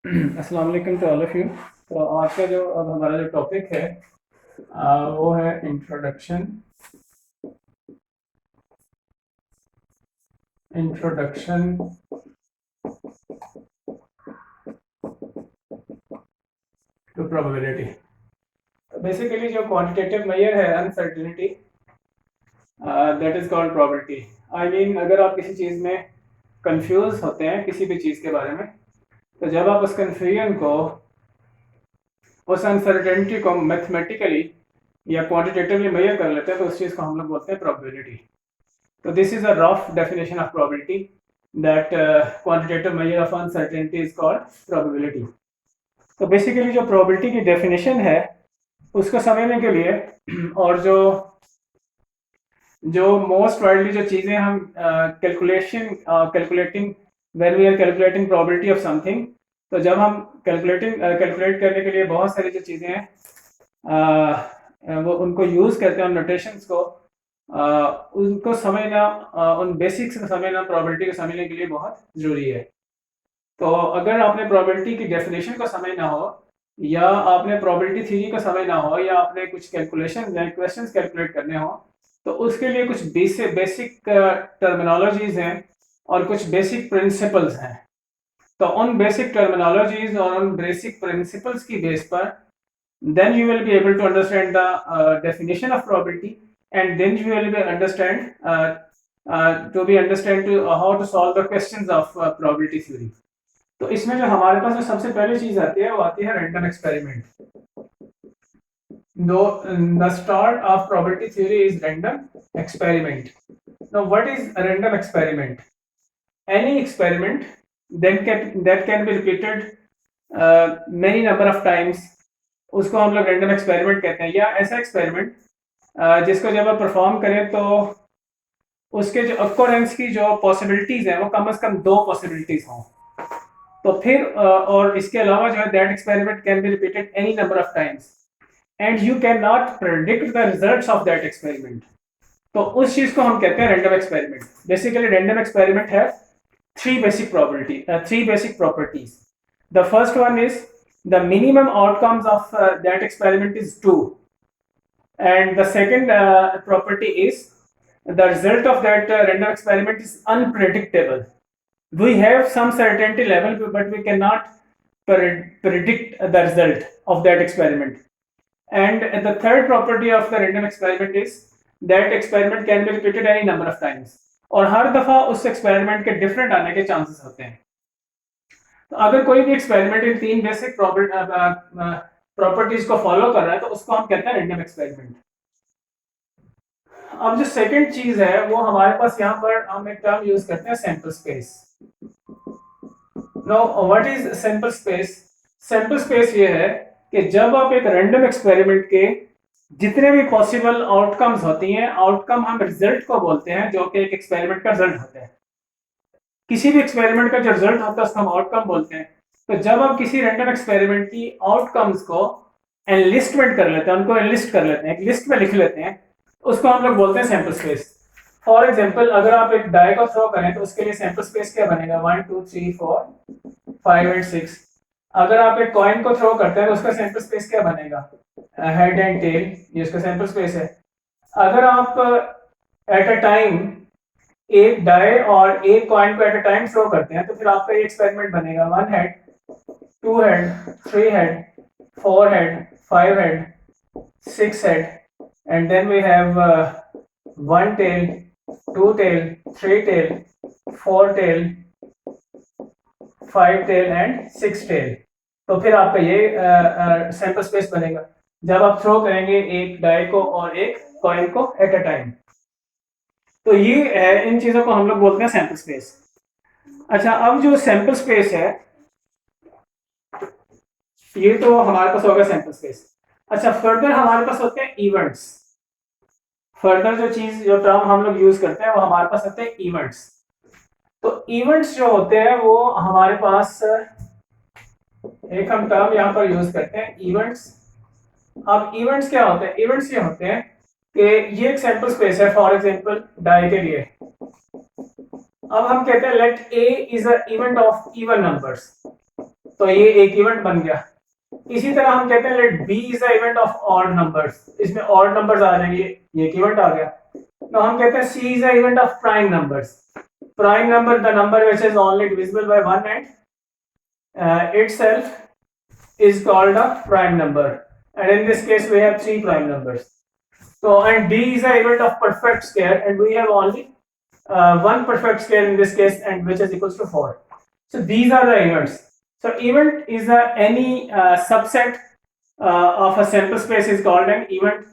अस्सलाम वालेकुम to all of you. तो आज का जो अब हमारा जो टॉपिक है वो है introduction introduction to probability. Basically जो क्वांटिटेटिव मेजर है uncertainty, that is called probability. I mean अगर आप किसी चीज़ में कंफ्यूज होते हैं किसी भी चीज़ के बारे में, तो जब आप उस कंफ्यूजन को, उस अनसर्टेनिटी को मैथमेटिकली या क्वांटिटेटिवली मेजर कर लेते हैं तो उस चीज़ को हम लोग बोलते हैं probability. So this is a rough definition of probability, that quantitative measure of uncertainty is called probability. तो बेसिकली जो probability की definition है उसको समझने के लिए और जो जो मोस्ट वाइडली जो चीज़ें हम calculating when we are calculating probability of something, तो जब हम कैलकुलेट करने के लिए बहुत सारी जो चीज़ें हैं वो उनको यूज़ करते हैं, उन नोटेशंस को उनको समझना, उन बेसिक्स को समझना प्रोबेबिलिटी को समझने के लिए बहुत ज़रूरी है। तो अगर आपने प्रोबेबिलिटी की डेफिनेशन को समझना हो, या आपने प्रोबेबिलिटी थ्योरी को समझना हो, या आपने कुछ कैलकुलेशन या क्वेश्चंस कैलकुलेट करने हो, तो उसके लिए कुछ बेसिक टर्मिनोलॉजीज हैं और कुछ बेसिक प्रिंसिपल्स हैं। तो उन बेसिक टर्मिनोलॉजीज और उन बेसिक प्रिंसिपल्स की बेस पर then you will be able to understand the definition of probability, and then you will be understand to how to solve the questions of probability theory. तो इसमें जो हमारे पास जो सबसे पहली चीज आती है वो आती है random experiment. The start of probability theory is random experiment. Now what is a random experiment? Any experiment that can be repeated many number of times, उसको हम लोग रैंडम एक्सपेरिमेंट कहते हैं। या ऐसा एक्सपेरिमेंट जिसको जब आप परफॉर्म करें तो उसके जो अकोरेंस की जो पॉसिबिलिटीज हैं वो कम से कम दो पॉसिबिलिटीज हों। तो फिर और इसके अलावा जो है that experiment can be repeated any number of times and you can not predict the results of that experiment. तो उस चीज को हम कहते हैं random experiment. Basically random experiment है three basic properties. The first one is the minimum outcomes of that experiment is 2, and the second property is the result of that random experiment is unpredictable. We have some certainty level but we cannot predict the result of that experiment. And the third property of the random experiment is that experiment can be repeated any number of times, और हर दफा उस experiment के different आने के chances होते हैं। तो अगर कोई भी एक्सपेरिमेंट इन तीन बेसिक प्रॉपर्टीज को फॉलो कर रहा है तो उसको हम कहते हैं रैंडम एक्सपेरिमेंट। अब जो सेकंड चीज है वो हमारे पास यहाँ पर हम एक टर्म यूज करते हैं sample space. Know what is sample space? Sample space ये है कि जब आप एक रैंडम एक्सपेरिमेंट के जितने भी पॉसिबल आउटकम्स होती हैं, आउटकम हम रिजल्ट को बोलते हैं जो कि एक एक्सपेरिमेंट का रिजल्ट होता है। किसी भी एक्सपेरिमेंट का जो रिजल्ट होता है उसको हम आउटकम बोलते हैं। तो जब आप किसी रैंडम एक्सपेरिमेंट की आउटकम्स को एनलिस्टमेंट कर लेते हैं, उनको एनलिस्ट कर लेते हैं, एक लिस्ट में लिख लेते हैं, उसको हम लोग बोलते हैं सैंपल स्पेस। फॉर एग्जांपल अगर आप एक डाई को थ्रो करें तो उसके लिए सैंपल स्पेस क्या बनेगा? 1 2 3 4 5 8 6। अगर आप एक कॉइन को थ्रो करते हैं तो उसका सैंपल स्पेस क्या बनेगा? हेड एंड टेल, ये उसका सैंपल स्पेस है। अगर आप एट अ टाइम एक डाई और एक कॉइन को एट अ टाइम थ्रो करते हैं तो फिर आपका ये एक्सपेरिमेंट बनेगा 1 head 2 head 3 head 4 head 5 head 6 head, and then we have one tail, two tail, three tail, four tail, five tail and six tail। तो फिर आपका ये सैंपल स्पेस बनेगा जब आप थ्रो करेंगे एक डाई को और एक कॉइन को एट अ टाइम। तो ये है, इन चीजों को हम लोग बोलते हैं सैंपल स्पेस। अच्छा, अब जो सैंपल स्पेस है ये तो हमारे पास होगा सैंपल स्पेस। अच्छा, फर्दर हमारे पास होते हैं इवेंट्स। फर्दर जो चीज जो टर्म हम लोग यूज करते हैं वो हमारे पास होते हैं इवेंट्स। तो इवेंट्स जो होते हैं वो हमारे पास एक हम टर्म यहाँ पर यूज करते हैं इवेंट्स। अब इवेंट्स क्या होते हैं? इवेंट्स ये होते हैं कि ये एक सैंपल स्पेस है फॉर एग्जांपल डाई के लिए। अब हम कहते हैं let A is a event of even numbers. तो ये एक इवेंट बन गया। इसी तरह हम कहते हैं let B is a event of odd numbers, इसमें ऑड नंबर्स आ जाएंगे, ये एक इवेंट आ गया। तो हम कहते हैं C is a event of prime numbers, prime number the number which is only divisible by 1 and itself is called a prime number, and in this case we have three prime numbers. So and d is a event of perfect square and we have only one perfect square in this case and which is equals to 4. So these are the events. So event is any subset of a sample space is called an event.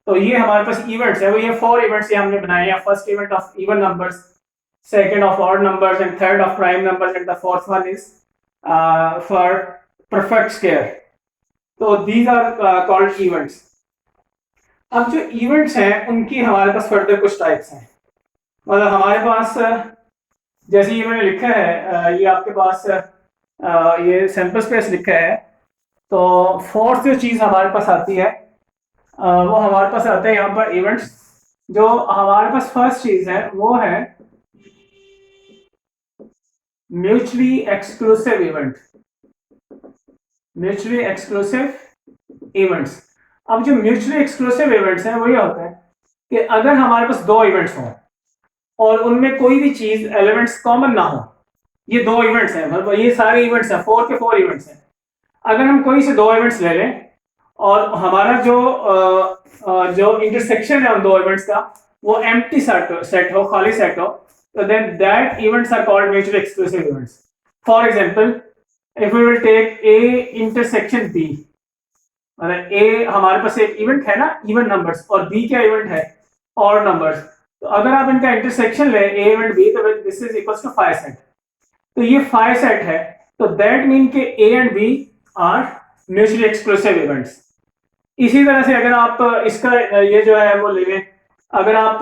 तो ये हमारे पास events है, वो ये 4 events ये हमने बनाए हैं। First event of even numbers, second of odd numbers and third of prime numbers and the fourth one is for perfect square. तो these are called events. अब जो events हैं उनकी हमारे पास फर्दर कुछ टाइप्स हैं। मतलब हमारे पास जैसे ये मैंने लिखा है, ये आपके पास ये सैंपल स्पेस लिखा है। तो फोर्थ जो चीज़ हमारे पास आती है वो हमारे पास आता है यहाँ पर इवेंट्स। जो हमारे पास फर्स्ट चीज़ है वो है mutually exclusive event, mutually exclusive events. अब जो म्यूचुअली एक्सक्लूसिव इवेंट्स हैं वो ये होता है कि अगर हमारे पास दो इवेंट्स हों और उनमें कोई भी चीज एलिमेंट्स कॉमन ना हो, ये दो इवेंट्स हैं, मतलब ये सारे इवेंट्स हैं, 4 के 4 इवेंट्स हैं। अगर हम कोई से दो इवेंट्स ले लें और हमारा जो इंटरसेक्शन है उन दो इवेंट्स का वो एम्प्टी सेट हो, खाली सेट हो, तो then that events are called mutually exclusive events. For example if we will take A intersection B, मतलब ए हमारे पास एक इवेंट है ना इवन नंबर्स और बी क्या इवेंट है ऑड नंबर्स। तो अगर आप इनका इंटरसेक्शन ले ए एंड बी तो this is equals to 5 set. तो ये 5 सेट है, तो दैट मीन के A and B are mutually exclusive events. इसी तरह से अगर आप इसका ये जो है वो ले लें, अगर आप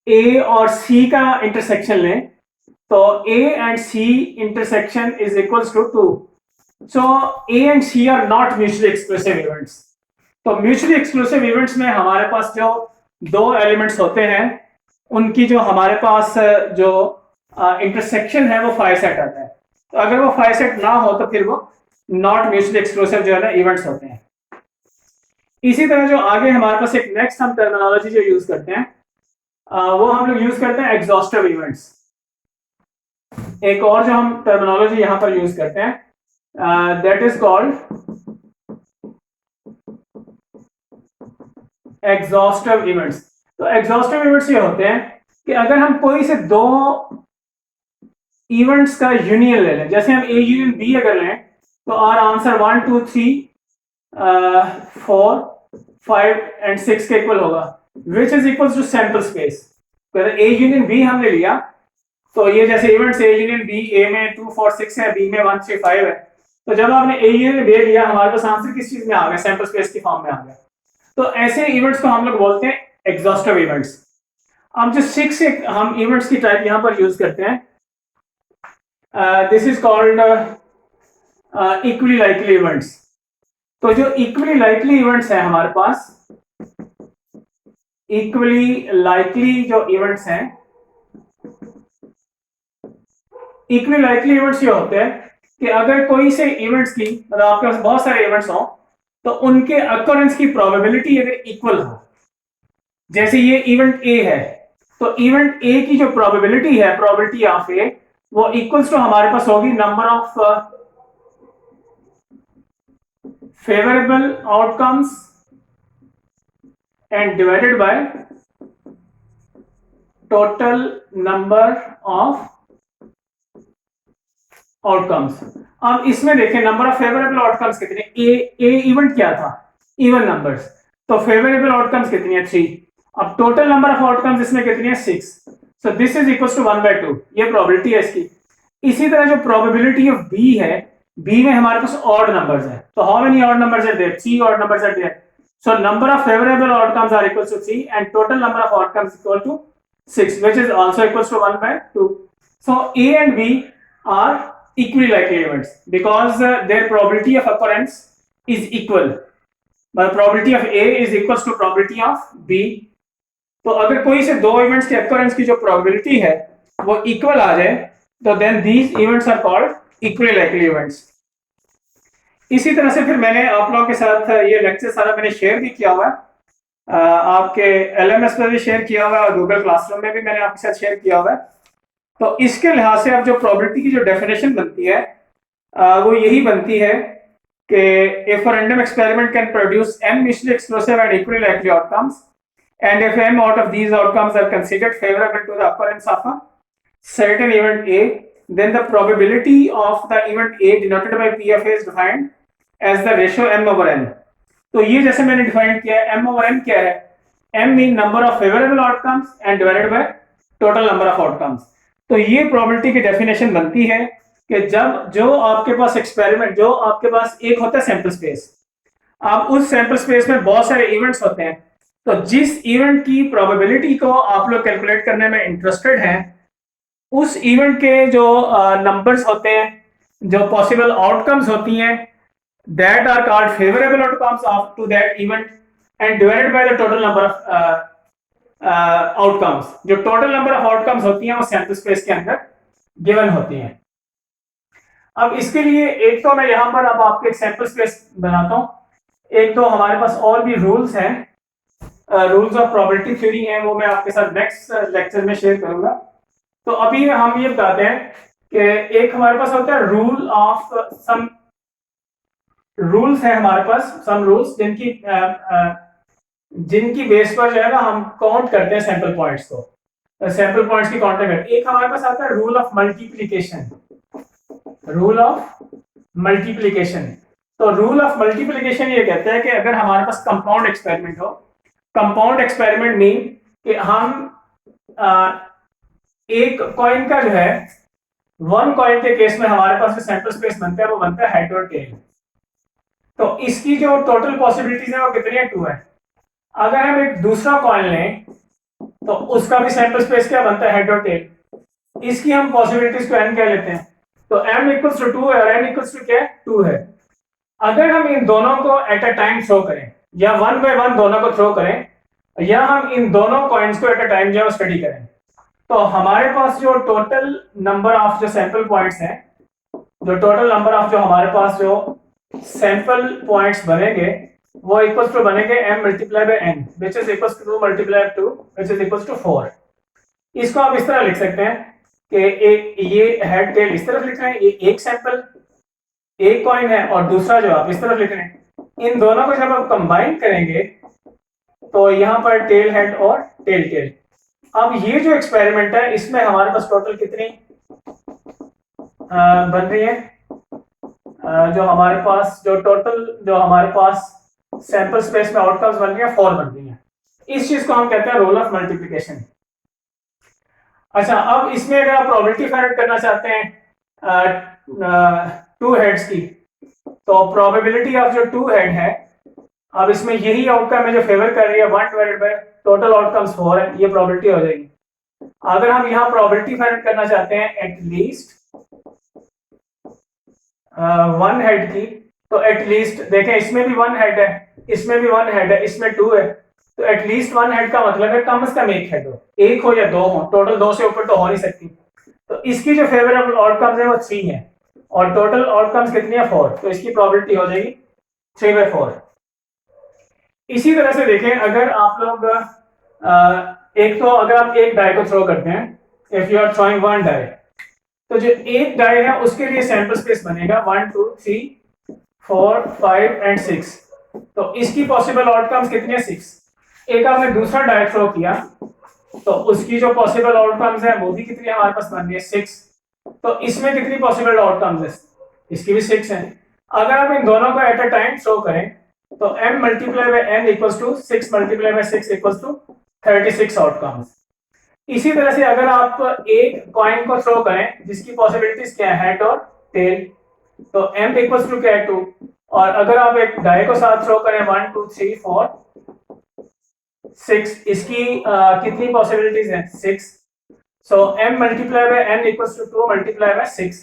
ए और सी का इंटरसेक्शन लें तो A and C intersection is equals to 2। So A and C are not mutually exclusive events. तो म्यूचुअली एक्सक्लूसिव इवेंट्स में हमारे पास जो दो एलिमेंट्स होते हैं उनकी जो हमारे पास जो इंटरसेक्शन है वो 5 सेट आता है। तो अगर वो 5 सेट ना हो तो फिर वो नॉट म्यूचुअली एक्सक्लूसिव जो है ना इवेंट्स होते हैं। इसी तरह जो आगे हमारे पास एक नेक्स्ट हम टर्मिनोलॉजी जो यूज करते हैं वो हम लोग यूज करते हैं एग्जॉस्टिव इवेंट्स। एक और जो हम टर्मिनोलॉजी यहां पर यूज करते हैं that is called exhaustive events. तो एग्जॉस्टिव इवेंट्स ये होते हैं कि अगर हम कोई से दो इवेंट्स का यूनियन ले लें, जैसे हम ए यूनियन बी अगर लें तो आर आंसर 1 2 3 4 5 एंड 6 के इक्वल होगा, which is equal to sample space. अगर ए यूनियन बी हमने लिया तो ये जैसे events A union B, A में 2 4 6 है, बी में 1 3 5 है। तो जब आपने ए यूनियन बी लिया हमारे पास आंसर किस चीज में आ गया, सैंपल स्पेस की फॉर्म में आ गया। तो ऐसे इवेंट्स को हम लोग बोलते हैं एग्जॉस्टिव इवेंट्स। अब जो 6 हम इवेंट्स की टाइप यहां पर यूज करते हैं this is called equally likely events. तो जो इक्वली लाइकली इवेंट्स हैं हमारे पास, इक्वली लाइकली जो इवेंट्स हैं, इक्वली लाइकली इवेंट्स ये होते हैं कि अगर कोई से इवेंट्स की, मतलब आपके पास बहुत सारे इवेंट्स हो तो उनके अकरेंस की प्रोबेबिलिटी अगर इक्वल हो, जैसे ये इवेंट ए है तो इवेंट ए की जो प्रोबेबिलिटी है, प्रोबेबिलिटी ऑफ ए, वो इक्वल्स टू हमारे पास होगी number of favourable outcomes and divided by total number of outcomes. अब इसमें देखें नंबर ऑफ फेवरेबल आउटकम्स कितने, ए इवेंट क्या था, इवन नंबर्स, तो फेवरेबल आउटकम्स कितनी है 3। अब टोटल नंबर ऑफ आउटकम्स इसमें कितनी है 6। So this is equal to 1/2, ये प्रोबेबिलिटी है इसकी। इसी तरह जो प्रोबेबिलिटी ऑफ बी है, बी में हमारे पास ऑड नंबर्स है, तो how many odd numbers are there, 3 odd numbers are there. So number of favourable outcomes are equal to 3 and total number of outcomes equal to 6 which is also equals to 1/2. So A and B are equally likely events because their probability of occurrence is equal. But probability of A is equals to probability of B. तो अगर कोई से दो events के occurrence की जो probability है वो equal आ जाए तो then these events are called equally likely events. इसी तरह से फिर मैंने आप लोगों के साथ ये लेक्चर सारा मैंने शेयर भी किया हुआ है, आपके एलएमएस पर भी शेयर किया हुआ है और गूगल क्लासरूम में भी मैंने आपके साथ शेयर किया हुआ है। तो इसके लिहाज से अब जो प्रोबेबिलिटी की जो डेफिनेशन बनती है वो यही बनती है कि if a random experiment can produce n mutually exclusive and equally likely outcomes, and if m out of these outcomes are considered favorable to the occurrence of a certain event A, then the probability of the event A denoted by P of A is defined as the ratio m over n. तो ये जैसे मैंने define किया है, m over n क्या है? m mean number of favourable outcomes and divided by total number of outcomes. तो ये प्रोबेबिलिटी की डेफिनेशन बनती है कि जब जो आपके पास एक्सपेरिमेंट, जो आपके पास एक होता है सैंपल स्पेस, आप उस सैंपल स्पेस में बहुत सारे इवेंट्स होते हैं, तो जिस इवेंट की प्रोबेबिलिटी को आप लोग कैलकुलेट करने में इंटरेस्टेड हैं, उस इवेंट के जो नंबर्स होते हैं, जो पॉसिबल आउटकम्स होती हैं, that are called favourable outcomes of to that event and divided by the total number of outcomes. जो टोटल नंबर ऑफ आउटकम्स होती हैं वो सैंपल स्पेस के अंदर गिवन होती हैं। अब इसके लिए एक तो मैं यहां पर अब आपके एक सैंपल स्पेस बनाता हूं, एक तो हमारे पास और भी रूल्स हैं, रूल्स ऑफ प्रोबेबिलिटी थ्योरी हैं, वो मैं आपके साथ नेक्स्ट लेक्चर में शेयर करूंगा। तो अभी हम ये बताते हैं कि एक हमारे पास होता है रूल ऑफ सम, रूल्स है हमारे पास सम रूल्स जिनकी जिनकी बेस पर जो है ना हम काउंट करते हैं सैंपल पॉइंट्स को, सैंपल पॉइंट्स की काउंटिंग करते हैं। एक हमारे पास आता है rule of multiplication, rule of multiplication. तो रूल ऑफ मल्टीप्लिकेशन ये कहता है कि अगर हमारे पास कंपाउंड एक्सपेरिमेंट हो, कंपाउंड एक्सपेरिमेंट मीन कि हम एक कॉइन का जो है, वन कॉइन के केस में हमारे पास जो सैंपल स्पेस बनता है वो बनता है हेड और टेल। तो इसकी जो टोटल पॉसिबिलिटीज है वो कितनी है? 2 है। अगर हम एक दूसरा कॉइन लें तो उसका भी सैंपल स्पेस क्या बनता है? हेड और टेल। इसकी हम पॉसिबिलिटीज को n कह लेते हैं, तो m इक्वल्स टू 2 है और n इक्वल्स टू क्या है? 2 है। अगर हम इन दोनों को एट अ टाइम थ्रो करें, या वन बाय वन दोनों को थ्रो करें, या हम इन दोनों कॉइन्स को एट अ टाइम जो है स्टडी करें, तो हमारे पास जो टोटल नंबर ऑफ जो सैंपल पॉइंट्स हैं, जो टोटल नंबर ऑफ जो हमारे पास जो सैंपल पॉइंट्स बनेंगे वो इक्वल्स टू बनेंगे m multiply by n which is equals to 2 multiply 2 which is equals to 4। इसको आप इस तरह लिख सकते हैं कि एक ये हेड टेल इस तरफ लिख रहे हैं, ये एक सैंपल एक कॉइन है, और दूसरा जो आप इस तरफ लिख रहे हैं। इन दोनों को जब आप कंबाइन करेंगे तो यहाँ पर टेल हेड और टेल टेल। अब ये जो एक्सपेरिमेंट है इसमें हमारे पास टोटल कितनी बन रही है? जो हमारे पास जो टोटल जो हमारे पास सैंपल स्पेस में आउटकम्स बन रही है 4 बन रही है। इस चीज को हम कहते हैं रूल ऑफ मल्टीप्लिकेशन। अच्छा, अब इसमें अगर आप प्रोबेबिलिटी फाइंड आउट करना चाहते हैं 2 हेड्स की, तो प्रोबेबिलिटी ऑफ जो 2 हेड है, अब इसमें यही आउटकम है जो फेवर कर रही है, 1 डिवाइडेड बाय टोटल आउटकम्स 4 है, ये प्रोबेबिलिटी हो जाएगी। अगर हम यहाँ प्रोबेबिलिटी फाइंड आउट करना चाहते हैं एटलीस्ट 1 हेड की, तो एटलीस्ट देखें इसमें भी 1 हेड है, इसमें भी 1 हेड है, इसमें 2 है, तो एटलीस्ट 1 हेड का मतलब है कम से कम एक हेड हो, एक हो या 2 हो, टोटल 2 से ऊपर तो हो नहीं सकती। तो इसकी जो फेवरेबल आउटकम्स है वो 3 है और टोटल आउटकम्स कितनी है? 4। तो इसकी प्रोबेबिलिटी हो जाएगी 3/4। इसी तरह से देखें, अगर आप लोग एक तो अगर आप एक डाई को थ्रो करते हैं, if you are throwing 1 die, तो जो एक डाई है उसके लिए सैंपल स्पेस बनेगा 1 2 3 4 5 एंड 6। तो इसकी पॉसिबल आउटकम्स कितनी है? 6। एक आपने दूसरा डाई थ्रो किया तो उसकी जो पॉसिबल आउटकम्स है वो भी कितनी हमारे पास बन रही है? 6। तो इसमें कितनी पॉसिबल आउटकम्स है? इसकी भी 6 है। अगर आप इन दोनों को एट अ टाइम थ्रो करें तो m multiply by n equals to 6 multiply by 6 equals to 36 outcomes. इसी तरह से अगर आप एक कॉइन को थ्रो करें जिसकी पॉसिबिलिटीज क्या है? हेड और टेल, तो m इक्वल्स टू क्या है? 2। और अगर आप एक डाई को साथ थ्रो करें 1 2 3 4 6, इसकी कितनी पॉसिबिलिटीज हैं? 6। So m multiply by n equals to 2 multiply by 6,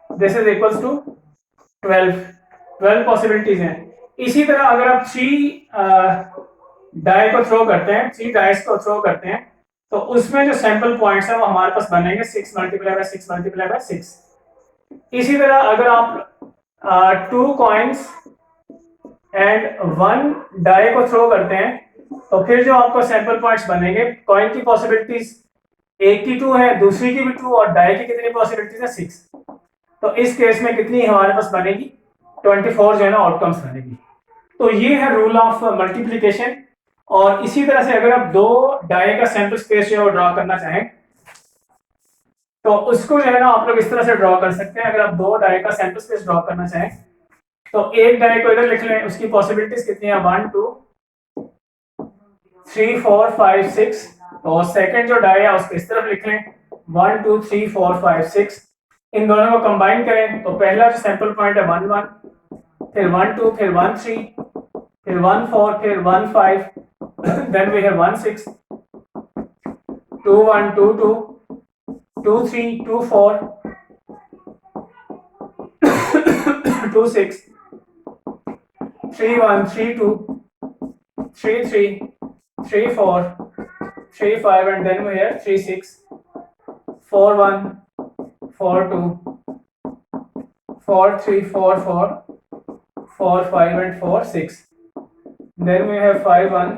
this is equals to 12 possibilities हैं। इसी तरह अगर आप 3 डाई को थ्रो करते हैं, 3 डाइस को थ्रो करते हैं, तो उसमें जो सैंपल पॉइंट्स हैं वो हमारे पास बनेंगे 6 मल्टीप्लाई बाय 6 मल्टीप्लाई बाय 6। इसी तरह अगर आप 2 कॉइन्स एंड 1 डाई को थ्रो करते हैं, तो फिर जो आपको सैंपल पॉइंट्स बनेंगे, कॉइन की पॉसिबिलिटीज एक की 2 है, दूसरी की भी 2, और डाई की कितनी पॉसिबिलिटीज है 6। तो इस केस में कितनी हमारे पास बनेगी 24 जो है ना आउटकम्स बनेगी। तो ये है रूल ऑफ मल्टीप्लीकेशन। और इसी तरह से अगर आप 2 डाई का सैंपल स्पेस जो है वो ड्रॉ करना चाहें तो उसको जो है ना आप लोग इस तरह से ड्रॉ कर सकते हैं। अगर आप 2 डाई का सैंपल स्पेस ड्रॉ करना चाहें तो एक डाई को इधर लिख लें, उसकी पॉसिबिलिटीज कितनी है 1 2 3 4 5 6। और सेकंड जो डाई है उसको इस तरफ लिख लें 1 2 3 4 5 6। इन दोनों को कंबाइन करें तो पहला जो सैंपल पॉइंट है 1 1, फिर 1 2, फिर 1 3, फिर 1 4, फिर 1 5, then we have 1 6, 2 1 2 2, 2 3 2 4, 2 6, 3 1 3 2, 3 3, 3 4, 3 5, and then we have 3 6, 4 1, 4 2, 4 3, 4 4, 4 5, and 4 6. Then we have 5 1,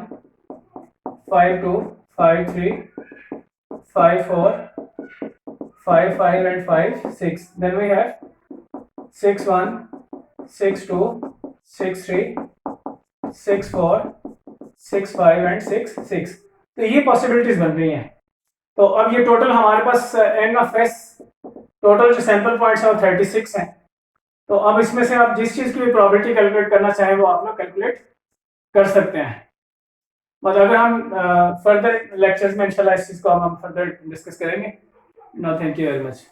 5 2, 5 3, 5 4, 5 5, and 5 6. Then we have 6 1, 6 2, 6 3, 6 4, 6 5, and 6 6। तो ये पॉसिबिलिटीज बन रही हैं। तो अब ये टोटल हमारे पास एन ऑफ एस टोटल जो सैंपल पॉइंट्स है वो 36 हैं। तो अब इसमें से आप जिस चीज़ की भी प्रोबेबिलिटी कैलकुलेट करना चाहें वो आप लोग कैलकुलेट कर सकते हैं। मतलब अगर हम फर्दर लेक्चर्स में इंशाल्लाह इस चीज़ को हम फर्दर डिस्कस करेंगे। No, thank you very much.